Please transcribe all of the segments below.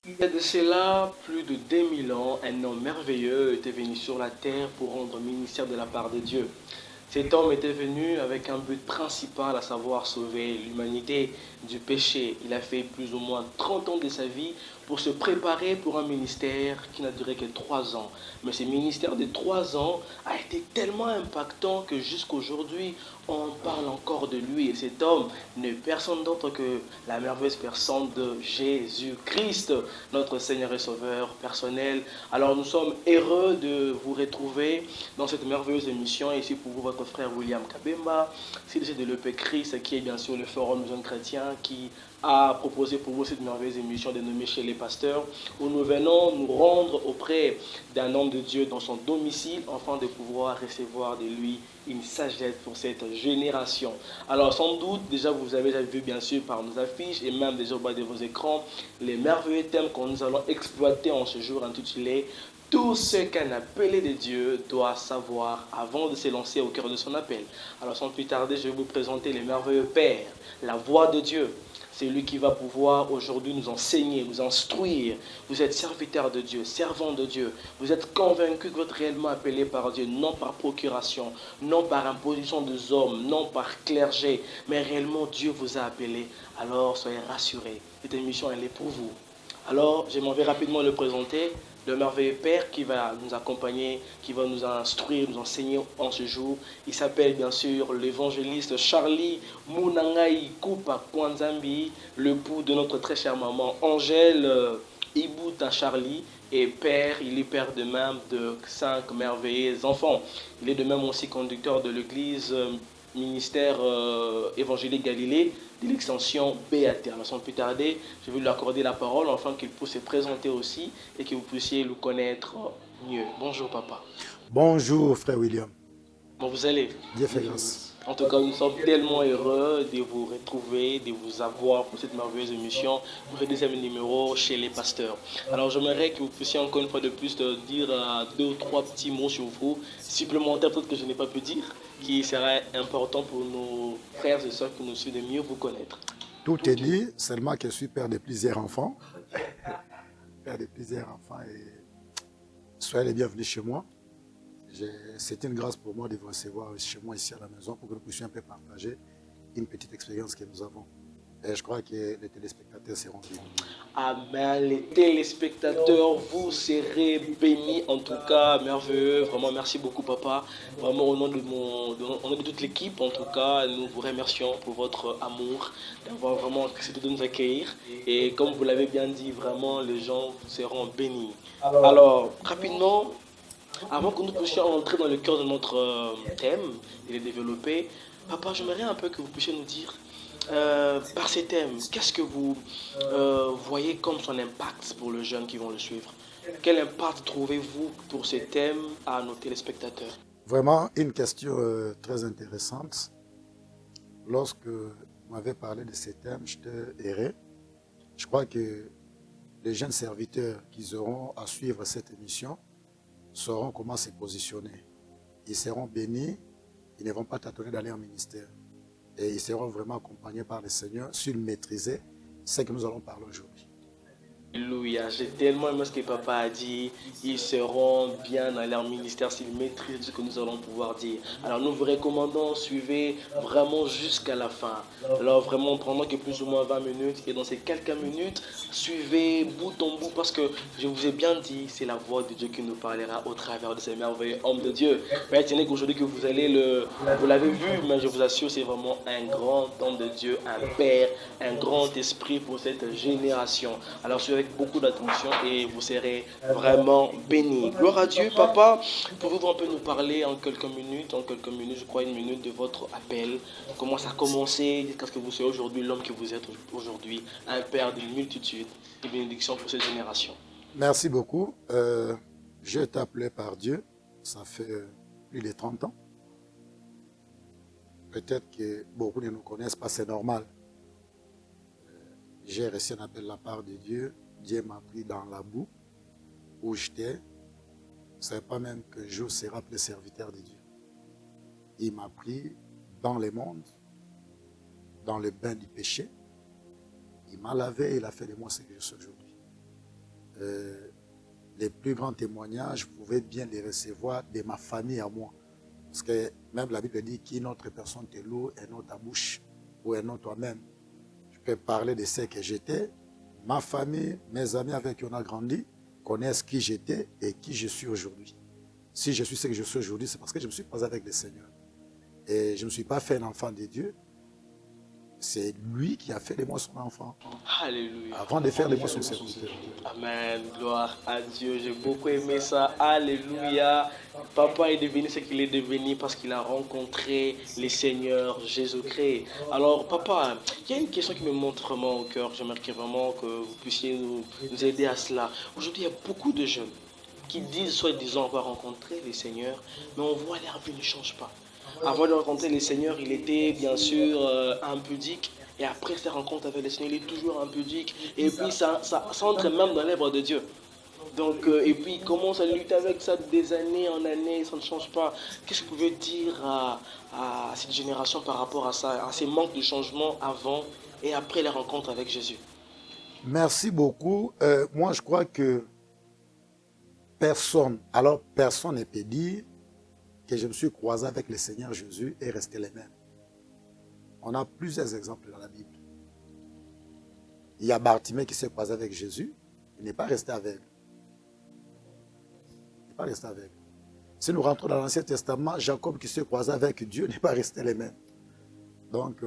Il y a de cela plus de 2000 ans, un homme merveilleux était venu sur la terre pour rendre ministère de la part de Dieu. Cet homme était venu avec un but principal, à savoir sauver l'humanité du péché. Il a fait plus ou moins 30 ans de sa vie pour se préparer pour un ministère qui n'a duré que 3 ans. Mais ce ministère de 3 ans a été tellement impactant que jusqu'aujourd'hui, on parle encore de lui. Et cet homme n'est personne d'autre que la merveilleuse personne de Jésus-Christ, notre Seigneur et Sauveur personnel. Alors nous sommes heureux de vous retrouver dans cette merveilleuse émission. Ici pour vous, votre frère William Kabemba, CDC de l'EP Christ, qui est bien sûr le Forum Jeune Chrétien, qui a proposé pour vous cette merveilleuse émission dénommée Chez les Pasteurs, où nous venons nous rendre auprès d'un homme de Dieu dans son domicile, afin de pouvoir recevoir de lui une sagesse pour cette génération. Alors sans doute, déjà vous avez déjà vu bien sûr par nos affiches et même déjà au bas de vos écrans, les merveilleux thèmes que nous allons exploiter en ce jour intitulé tout ce qu'un appelé de Dieu doit savoir avant de se lancer au cœur de son appel. Alors sans plus tarder, je vais vous présenter les merveilleux Pères, la voix de Dieu. C'est lui qui va pouvoir aujourd'hui nous enseigner, nous instruire. Vous êtes serviteur de Dieu, servant de Dieu. Vous êtes convaincu que vous êtes réellement appelé par Dieu, non par procuration, non par imposition des hommes, non par clergé, mais réellement Dieu vous a appelé. Alors soyez rassurés, cette émission elle est pour vous. Alors, je m'en vais rapidement le présenter, le merveilleux Père qui va nous accompagner, qui va nous instruire, nous enseigner en ce jour. Il s'appelle bien sûr l'évangéliste Charlie Munangai Kupa Kwanzambi, le l'époux de notre très chère maman Angèle Ibuta Charlie. Et père, il est père de même de 5 merveilleux enfants. Il est de même aussi conducteur de l'église ministère évangélique Galilée de l'extension BAT. Alors sans plus tarder, je vais lui accorder la parole afin qu'il puisse se présenter aussi et que vous puissiez le connaître mieux. Bonjour papa. Bonjour frère William, Comment vous allez? Dieu fait grâce. En tout cas, nous sommes tellement heureux de vous retrouver, de vous avoir pour cette merveilleuse émission, pour le deuxième numéro chez les pasteurs. Alors, j'aimerais que vous puissiez encore une fois de plus dire deux ou trois petits mots sur vous, supplémentaires peut-être que je n'ai pas pu dire, qui serait important pour nos frères et sœurs qui nous suivent de mieux vous connaître. Tout est dit, seulement que je suis père de plusieurs enfants. Père de plusieurs enfants et soyez les bienvenus chez moi. C'est une grâce pour moi de vous recevoir chez moi ici à la maison pour que nous puissions un peu partager une petite expérience que nous avons. Et je crois que les téléspectateurs seront bénis. Amen. Les téléspectateurs, vous serez bénis. En tout cas, merveilleux. Vraiment, merci beaucoup, papa. Vraiment, au nom de toute l'équipe, en tout cas, nous vous remercions pour votre amour, d'avoir vraiment accepté de nous accueillir. Et comme vous l'avez bien dit, vraiment, les gens seront bénis. Alors, rapidement, avant que nous puissions entrer dans le cœur de notre thème et le développer, papa, j'aimerais un peu que vous puissiez nous dire par ces thèmes, qu'est-ce que vous voyez comme son impact pour les jeunes qui vont le suivre? Quel impact trouvez-vous pour ces thèmes à nos téléspectateurs? Vraiment une question très intéressante. Lorsque vous m'avez parlé de ces thèmes, je te errais. Je crois que les jeunes serviteurs qui auront à suivre cette émission sauront comment se positionner. Ils seront bénis, ils ne vont pas tâtonner dans leur ministère. Et ils seront vraiment accompagnés par le Seigneur s'ils maîtrisaient ce que nous allons parler aujourd'hui. Alléluia, j'ai tellement aimé ce que papa a dit. Ils seront bien dans leur ministère s'ils maîtrisent ce que nous allons pouvoir dire. Alors nous vous recommandons, suivez vraiment jusqu'à la fin. Alors vraiment, pendant que plus ou moins 20 minutes, et dans ces quelques minutes, suivez bout en bout parce que je vous ai bien dit, c'est la voix de Dieu qui nous parlera au travers de ces merveilleux hommes de Dieu. Mais tenez qu'aujourd'hui que vous allez vous l'avez vu, mais je vous assure, c'est vraiment un grand homme de Dieu, un père, un grand esprit pour cette génération. Alors suivez avec beaucoup d'attention et vous serez vraiment bénis. Gloire à Dieu, papa. Pouvez-vous un peu nous parler en quelques minutes, je crois une minute de votre appel, comment ça a commencé, qu'est-ce que vous serez aujourd'hui, l'homme que vous êtes aujourd'hui, un père d'une multitude et bénédiction pour cette génération. Merci beaucoup. J'ai été appelé par Dieu, ça fait plus de 30 ans. Peut-être que beaucoup ne nous connaissent pas, c'est normal. J'ai reçu un appel de la part de Dieu. Dieu m'a pris dans la boue où j'étais. Je ne savais pas même qu'un jour serai appelé serviteur de Dieu. Il m'a pris dans le monde, dans le bain du péché. Il m'a lavé et il a fait de moi ce que je suis aujourd'hui. les plus grands témoignages, vous pouvez bien les recevoir de ma famille à moi. Parce que même la Bible dit qu'une autre personne te loue, un autre ta bouche, ou un autre toi-même. Je peux parler de ce que j'étais. Ma famille, mes amis avec qui on a grandi, connaissent qui j'étais et qui je suis aujourd'hui. Si je suis ce que je suis aujourd'hui, c'est parce que je me suis croisé avec le Seigneur. Et je ne me suis pas fait un enfant de Dieu. C'est lui qui a fait de moi son enfant. Alléluia. Avant de faire de moi son serviteur. Amen. Gloire à Dieu. J'ai beaucoup aimé ça. Alléluia. Papa est devenu ce qu'il est devenu parce qu'il a rencontré le Seigneur Jésus-Christ. Alors, papa, il y a une question qui me monte vraiment au cœur. J'aimerais vraiment que vous puissiez nous aider à cela. Aujourd'hui, il y a beaucoup de jeunes qui disent, soi-disant, avoir rencontré le Seigneur, mais on voit leur vie ne change pas. Avant de rencontrer le Seigneur, il était bien sûr impudique. Et après cette rencontre avec le Seigneur, il est toujours impudique. Et puis ça entre même dans l'œuvre de Dieu. Donc, et puis il commence à lutter avec ça des années en années, ça ne change pas. Qu'est-ce que vous pouvez dire à cette génération par rapport à ça, à ces manques de changement avant et après la rencontre avec Jésus? Merci beaucoup. Moi, je crois que personne ne peut dire que je me suis croisé avec le Seigneur Jésus et resté les mêmes. On a plusieurs exemples dans la Bible. Il y a Bartimée qui s'est croisé avec Jésus, il n'est pas resté aveugle. Il n'est pas resté aveugle. Si nous rentrons dans l'Ancien Testament, Jacob qui s'est croisé avec Dieu n'est pas resté les mêmes. Donc,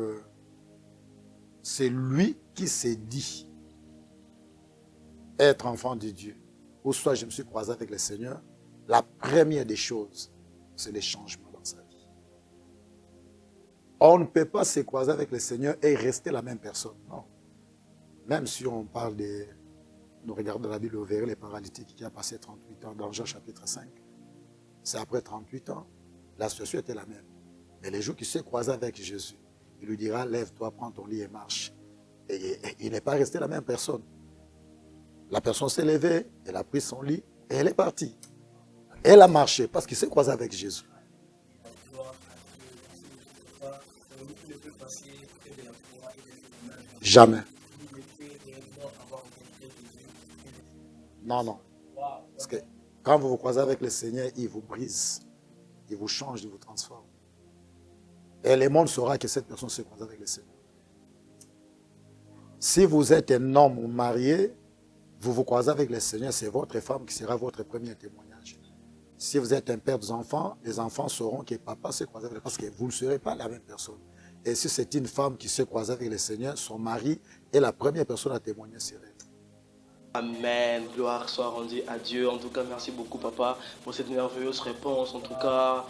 c'est lui qui s'est dit être enfant de Dieu. Ou soit je me suis croisé avec le Seigneur, la première des choses, c'est les changements dans sa vie. On ne peut pas se croiser avec le Seigneur et rester la même personne. Non. Même si on parle de... Nous regardons la Bible, vous verrez les paralytiques qui a passé 38 ans dans Jean chapitre 5. C'est après 38 ans, la situation était la même. Mais les jours qui s'est croisé avec Jésus, il lui dira, lève-toi, prends ton lit et marche. Et il n'est pas resté la même personne. La personne s'est levée, elle a pris son lit et elle est partie. Elle a marché parce qu'il s'est croisé avec Jésus. Jamais. Non, non. Parce que quand vous vous croisez avec le Seigneur, il vous brise, il vous change, il vous transforme. Et le monde saura que cette personne s'est croisée avec le Seigneur. Si vous êtes un homme marié, vous vous croisez avec le Seigneur, c'est votre femme qui sera votre premier témoignage. Si vous êtes un père d'enfants, les enfants sauront que papa s'est croisé avec le Seigneur parce que vous ne serez pas la même personne. Et si c'est une femme qui s'est croisée avec le Seigneur, son mari est la première personne à témoigner sur elle. Amen, gloire soit rendue à Dieu. En tout cas, merci beaucoup papa pour cette merveilleuse réponse. En tout cas,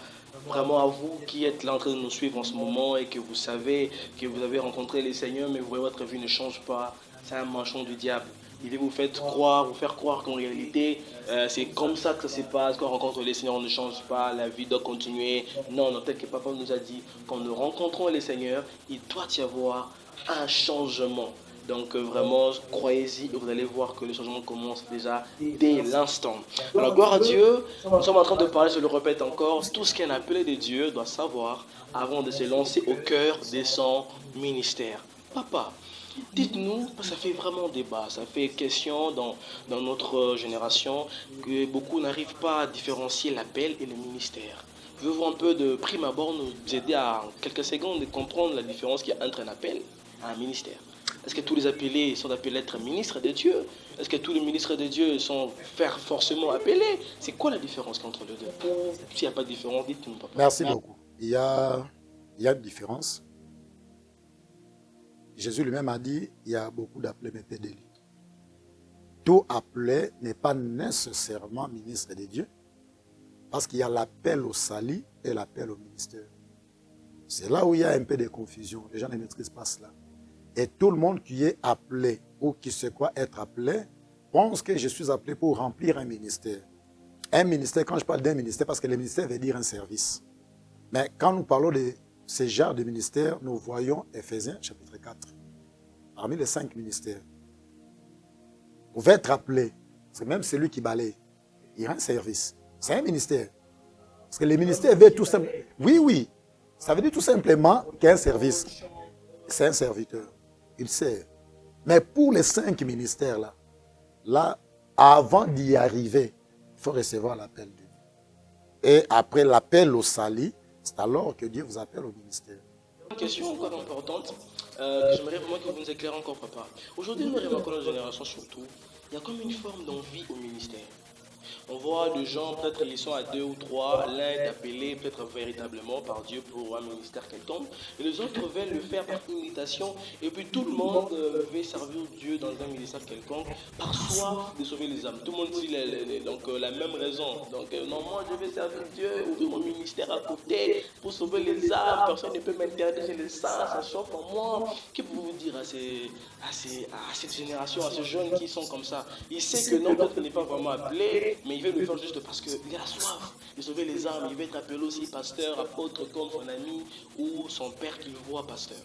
vraiment à vous qui êtes là en train de nous suivre en ce moment et que vous savez que vous avez rencontré le Seigneur, mais vous voyez votre vie ne change pas. C'est un manchon du diable. Il vous faire croire qu'en réalité, c'est comme ça que ça se passe. Quand on rencontre les Seigneurs, on ne change pas, la vie doit continuer. Non, non, tel que papa nous a dit, quand nous rencontrons les Seigneurs, il doit y avoir un changement. Donc vraiment, croyez-y et vous allez voir que le changement commence déjà dès l'instant. Alors gloire à Dieu, nous sommes en train de parler, je le répète encore, tout ce qu'un appelé de Dieu doit savoir avant de se lancer au cœur de son ministère. Papa, dites-nous, ça fait vraiment débat, ça fait question dans notre génération que beaucoup n'arrivent pas à différencier l'appel et le ministère. Pouvez-vous un peu de prime abord nous aider à en quelques secondes de comprendre la différence qu'il y a entre un appel et un ministère? Est-ce que tous les appelés sont appelés à être ministres de Dieu? Est-ce que tous les ministres de Dieu sont forcément appelés? C'est quoi la différence entre les deux? S'il n'y a pas de différence, dites-nous, papa. Merci beaucoup. Il y a une différence. Jésus lui-même a dit, il y a beaucoup d'appelés, mais peu d'élus. Tout appelé n'est pas nécessairement ministre de Dieu, parce qu'il y a l'appel au salut et l'appel au ministère. C'est là où il y a un peu de confusion. Les gens ne maîtrisent pas cela. Et tout le monde qui est appelé ou qui sait quoi être appelé pense que je suis appelé pour remplir un ministère. Un ministère, quand je parle d'un ministère, parce que le ministère veut dire un service. Mais quand nous parlons de ce genre de ministère, nous voyons Éphésiens chapitre 4. Parmi les 5 ministères, vous pouvez être appelé. C'est même celui qui balaye. Il rend service. C'est un ministère. Parce que le ministère veut tout simplement... Oui. Ça veut dire tout simplement qu'il y a un service. C'est un serviteur. Il sert. Mais pour les 5 ministères, là, avant d'y arriver, il faut recevoir l'appel de Dieu. Et après l'appel au salut, c'est alors que Dieu vous appelle au ministère. Une question encore importante que j'aimerais vraiment que vous nous éclairez encore, papa. Aujourd'hui, nous remarquons dans notre génération surtout, il y a comme une forme d'envie au ministère. On voit des gens, peut-être ils sont à 2 ou 3, l'un est appelé peut-être véritablement par Dieu pour un ministère quelconque, et les autres veulent le faire par imitation, et puis tout le monde veut servir Dieu dans un ministère quelconque, par soif de sauver les âmes. Tout le monde dit la même raison. Donc non, moi je vais servir Dieu, ouvrir mon ministère à côté pour sauver les âmes, personne ne peut m'interdire les saints, ça chauffe en moi. Que pouvez-vous dire à cette génération, à ces jeunes qui sont comme ça? Il sait que non, peut-être qu'il n'est pas vraiment appelé, mais il veut le faire juste parce qu'il a soif de sauver les âmes. Il veut être appelé aussi pasteur, apôtre, comme son ami ou son père qu'il voit pasteur.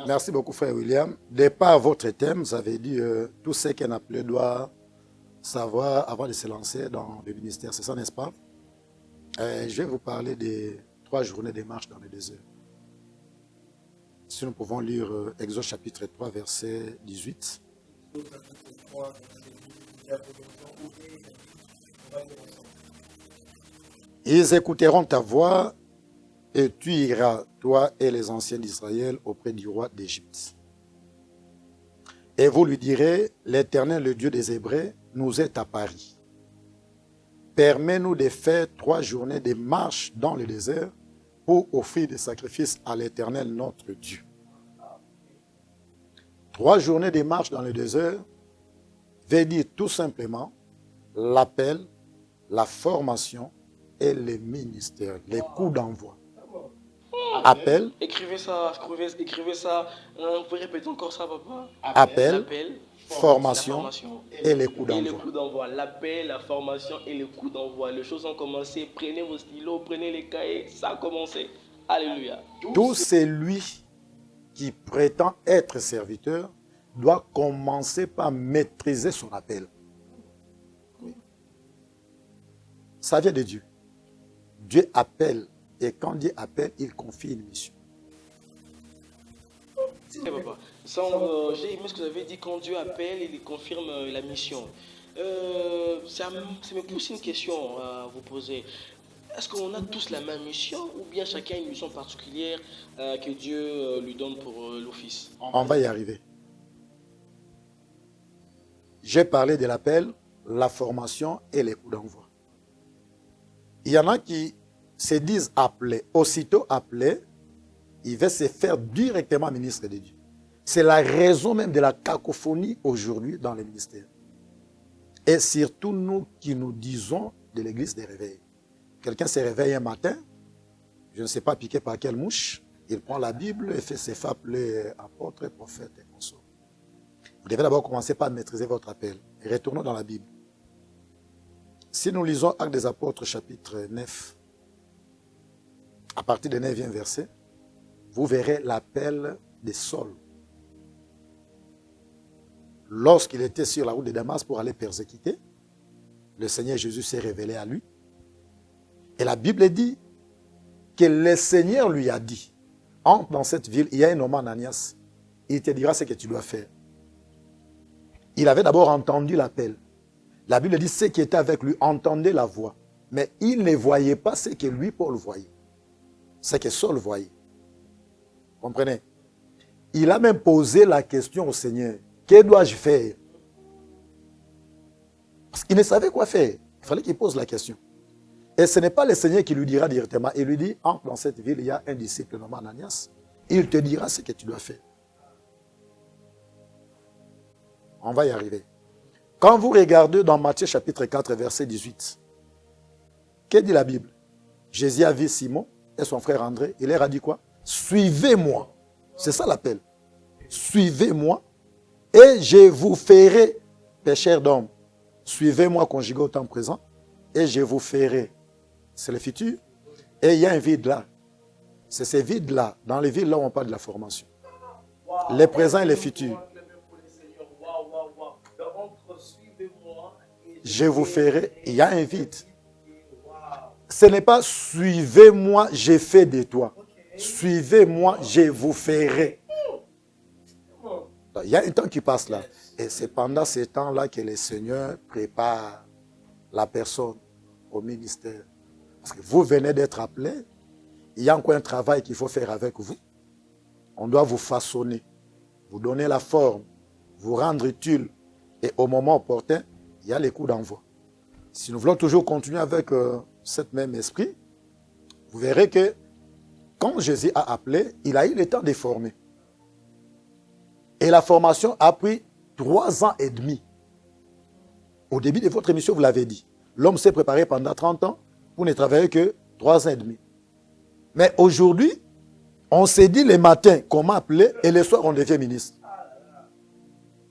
Merci beaucoup, frère William. De par votre thème, vous avez dit tout ce qu'un appelé doit savoir avant de se lancer dans le ministère. C'est ça, n'est-ce pas? Je vais vous parler des 3 journées de marche dans le désert. Si nous pouvons lire Exode chapitre 3, verset 18. Ils écouteront ta voix et tu iras, toi et les anciens d'Israël, auprès du roi d'Égypte. Et vous lui direz, l'Éternel, le Dieu des Hébreux, nous est apparu. Permets-nous de faire 3 journées de marche dans le désert pour offrir des sacrifices à l'Éternel, notre Dieu. 3 journées de marche dans le désert veut dire tout simplement l'appel, la formation et le ministère, les coups d'envoi. Appel. Écrivez ça. Vous pouvez répéter encore ça, papa? Appel, formation et les coups d'envoi. L'appel, la formation et les coups d'envoi. Les choses ont commencé. Prenez vos stylos, prenez les cahiers. Ça a commencé. Alléluia. Tout celui qui prétend être serviteur doit commencer par maîtriser son appel. Oui. Ça vient de Dieu. Dieu appelle. Et quand Dieu appelle, il confie une mission. Papa, j'ai aimé ce que vous avez dit, quand Dieu appelle, il confirme la mission. Ça me pousse une question à vous poser. Est-ce qu'on a tous la même mission ou bien chacun a une mission particulière que Dieu lui donne pour l'office? On va y arriver. J'ai parlé de l'appel, la formation et les coups d'envoi. Il y en a qui se disent appelés. Aussitôt appelés, il va se faire directement ministre de Dieu. C'est la raison même de la cacophonie aujourd'hui dans les ministères. Et surtout nous qui nous disons de l'église des réveils. Quelqu'un se réveille un matin, je ne sais pas piqué par quelle mouche, il prend la Bible et fait se faire appeler apôtre, prophète et consort. Vous devez d'abord commencer par maîtriser votre appel. Retournons dans la Bible. Si nous lisons Actes des Apôtres chapitre 9, à partir du 9e verset, vous verrez l'appel de Saul. Lorsqu'il était sur la route de Damas pour aller persécuter, le Seigneur Jésus s'est révélé à lui. Et la Bible dit que le Seigneur lui a dit, entre dans cette ville, il y a un homme Ananias, il te dira ce que tu dois faire. Il avait d'abord entendu l'appel. La Bible dit ceux qui étaient avec lui entendaient la voix, mais il ne voyait pas ce que lui, Paul, voyait. Ce que Saul voyait. Comprenez? Il a même posé la question au Seigneur. Que dois-je faire? Parce qu'il ne savait quoi faire. Il fallait qu'il pose la question. Et ce n'est pas le Seigneur qui lui dira directement. Il lui dit, entre dans cette ville, il y a un disciple nommé Ananias. Il te dira ce que tu dois faire. On va y arriver. Quand vous regardez dans Matthieu chapitre 4, verset 18, que dit la Bible? Jésus a vu Simon et son frère André. Il leur a dit quoi? Suivez-moi. C'est ça l'appel. Suivez-moi et je vous ferai pécheurs d'hommes. Suivez-moi conjugué au temps présent et je vous ferai. C'est le futur. Et il y a un vide là. C'est ce vide-là. Dans les villes là où on parle de la formation. Les présents et les futurs. Je vous ferai. Il y a un vide. Ce n'est pas suivez-moi, j'ai fait de toi. Suivez-moi, je vous ferai. Il y a un temps qui passe là. Et c'est pendant ces temps-là que le Seigneur prépare la personne au ministère. Parce que vous venez d'être appelé, il y a encore un travail qu'il faut faire avec vous. On doit vous façonner, vous donner la forme, vous rendre utile. Et au moment opportun, il y a les coups d'envoi. Si nous voulons toujours continuer avec cet même esprit, vous verrez que quand Jésus a appelé, il a eu le temps de former. Et la formation a pris 3 ans et demi. Au début de votre émission, vous l'avez dit. L'homme s'est préparé pendant 30 ans pour ne travailler que 3 ans et demi. Mais aujourd'hui, on s'est dit le matin comment appeler et le soir on devient ministre.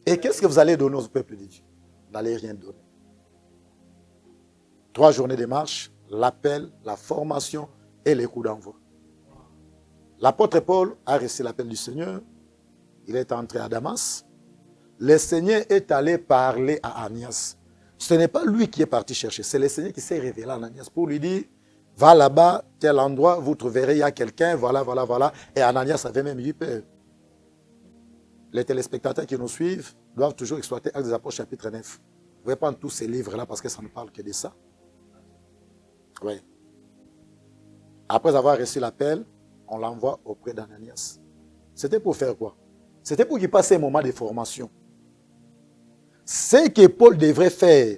Et qu'est-ce que vous allez donner au peuple de Dieu? Vous n'allez rien donner. 3 journées de marche, l'appel, la formation et les coups d'envoi. L'apôtre Paul a reçu l'appel du Seigneur. Il est entré à Damas. Le Seigneur est allé parler à Ananias. Ce n'est pas lui qui est parti chercher, c'est le Seigneur qui s'est révélé à Ananias pour lui dire, va là-bas, tel endroit, vous trouverez, il y a quelqu'un, voilà, voilà, voilà. Et Ananias avait même eu peur. Les téléspectateurs qui nous suivent doivent toujours exploiter Actes des Apôtres chapitre 9. Vous ne pouvez prendre tous ces livres-là parce que ça ne parle que de ça. Oui. Après avoir reçu l'appel, on l'envoie auprès d'Ananias. C'était pour faire quoi? C'était pour qu'il passe un moment de formation. Ce que Paul devrait faire,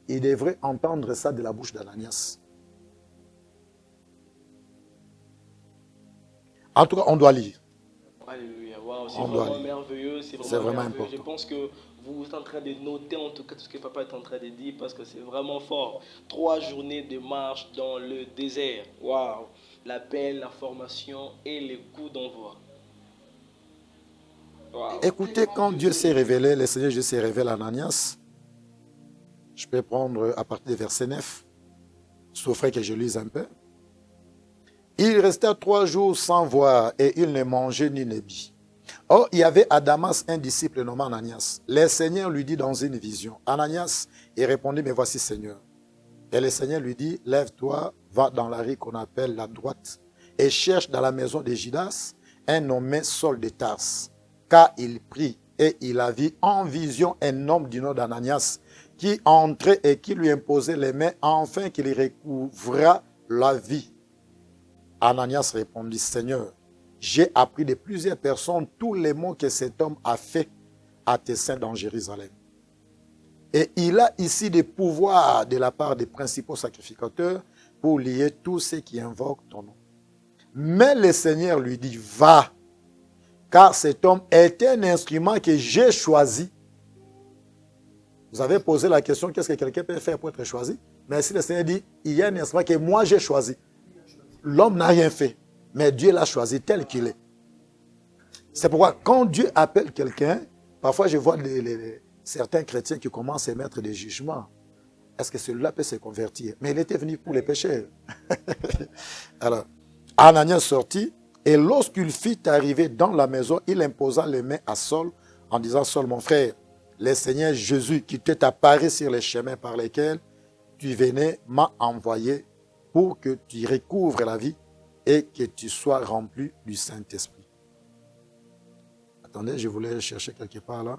il devrait entendre ça de la bouche d'Ananias. En tout cas, on doit lire. Alléluia. Wow, c'est On doit vraiment lire. merveilleux. C'est C'est vraiment vraiment merveilleux. Je important. pense que vous êtes en train de noter en tout cas tout ce que papa est en train de dire parce que c'est vraiment fort. 3 journées de marche dans le désert. Waouh. L'appel, la formation et les coups d'envoi. Waouh. Écoutez, quand Dieu s'est révélé, le Seigneur Dieu s'est révélé à Ananias, je peux prendre à partir du verset 9, sauf que je lise un peu. Il resta 3 jours sans voir et il ne mangeait ni ne but. Or, il y avait à Damas un disciple nommé Ananias. Le Seigneur lui dit dans une vision, Ananias, il répondit, mais voici Seigneur. Et le Seigneur lui dit, lève-toi, va dans la rue qu'on appelle la droite et cherche dans la maison de Judas un nommé Saul de Tarse. Car il prit et il a vu en vision un homme du nom d'Ananias qui entrait et qui lui imposait les mains afin qu'il recouvra la vie. Ananias répondit, Seigneur, j'ai appris de plusieurs personnes tous les maux que cet homme a fait à tes saints dans Jérusalem. Et il a ici des pouvoirs de la part des principaux sacrificateurs pour lier tous ceux qui invoquent ton nom. Mais le Seigneur lui dit, va, car cet homme est un instrument que j'ai choisi. Vous avez posé la question, qu'est-ce que quelqu'un peut faire pour être choisi? Mais si le Seigneur dit, il y a un instrument que moi j'ai choisi. L'homme n'a rien fait, mais Dieu l'a choisi tel qu'il est. C'est pourquoi quand Dieu appelle quelqu'un, parfois je vois certains chrétiens qui commencent à émettre des jugements. Est-ce que celui-là peut se convertir? Mais il était venu pour les pécheurs. Alors, Ananias sortit, et lorsqu'il fut arrivé dans la maison, il imposa les mains à Saul en disant, Saul, mon frère, le Seigneur Jésus qui t'est apparu sur les chemins par lesquels tu venais m'a envoyé pour que tu recouvres la vie et que tu sois rempli du Saint-Esprit. Attendez, je voulais chercher quelque part là,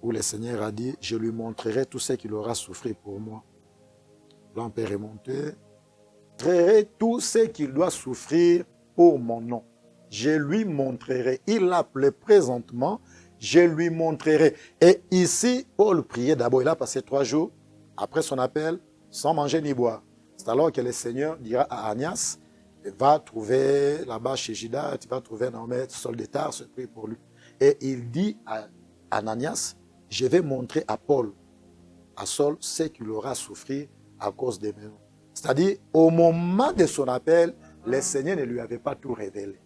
où le Seigneur a dit, je lui montrerai tout ce qu'il aura souffert pour moi. Là, on peut remonter. Je montrerai tout ce qu'il doit souffrir pour mon nom. Je lui montrerai. Il l'appelait présentement, je lui montrerai. Et ici, Paul priait d'abord. Il a passé 3 jours après son appel, sans manger ni boire. C'est alors que le Seigneur dira à Ananias, va trouver là-bas chez Judas, tu vas trouver un homme, Saul de Tarse, prie pour lui. Et il dit à Ananias, je vais montrer à Paul, à Saul, ce qu'il aura souffert à cause des mains. C'est-à-dire, au moment de son appel, le Seigneur ne lui avait pas tout révélé.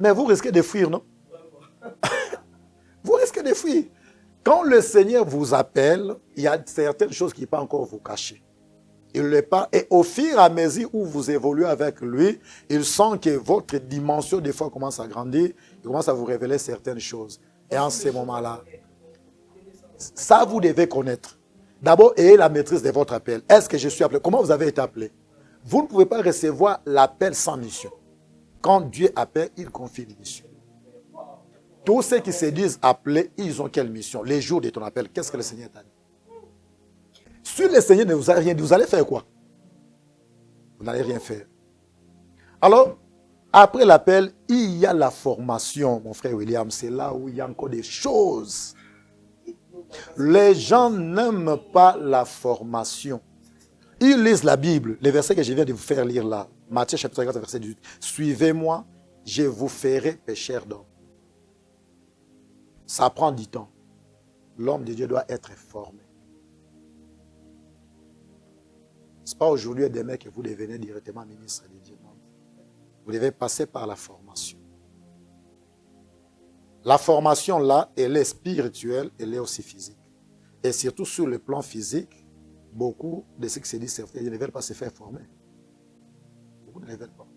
Mais vous risquez de fuir, non? Vous risquez de fuir. Quand le Seigneur vous appelle, il y a certaines choses qui ne peuvent pas encore vous cacher. Il le parle et au fur et à mesure où vous évoluez avec lui, il sent que votre dimension des fois commence à grandir, il commence à vous révéler certaines choses. Et en ce moment-là, ça vous devez connaître. D'abord, ayez la maîtrise de votre appel. Est-ce que je suis appelé? Comment vous avez été appelé? Vous ne pouvez pas recevoir l'appel sans mission. Quand Dieu appelle, il confie une mission. Tous ceux qui se disent appelés, ils ont quelle mission? Les jours de ton appel, qu'est-ce que le Seigneur t'a dit? Si le Seigneur ne vous a rien dit, vous allez faire quoi? Vous n'allez rien faire. Alors, après l'appel, il y a la formation, mon frère William. C'est là où il y a encore des choses. Les gens n'aiment pas la formation. Ils lisent la Bible. Les versets que je viens de vous faire lire là. Matthieu chapitre 4, verset 18. Suivez-moi, je vous ferai pécheurs d'hommes. Ça prend du temps. L'homme de Dieu doit être formé. Ce n'est pas aujourd'hui et demain que vous devenez directement ministre de Dieu. Non. Vous devez passer par la formation. La formation là, elle est spirituelle, elle est aussi physique. Et surtout sur le plan physique, beaucoup de ceux qui se disent serviteurs, ils ne veulent pas se faire former. Beaucoup ne le veulent pas.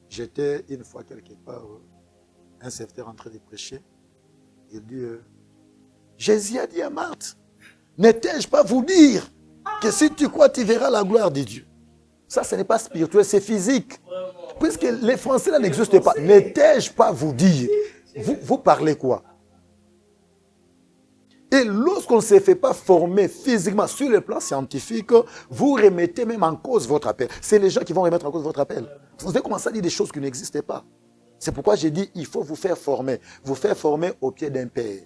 J'étais une fois quelque part, un serviteur en train de prêcher. Il dit, Jésus a dit à Marthe, n'étais-je pas vous dire que si tu crois, tu verras la gloire de Dieu. Ça, ce n'est pas spirituel, c'est physique. Puisque les Français là n'existent pas. N'étais-je pas vous dire? Vous parlez quoi? Et lorsqu'on ne se fait pas former physiquement sur le plan scientifique, vous remettez même en cause votre appel. C'est les gens qui vont remettre en cause votre appel. Vous avez commencé à dire des choses qui n'existaient pas. C'est pourquoi j'ai dit, il faut vous faire former. Vous faire former au pied d'un père.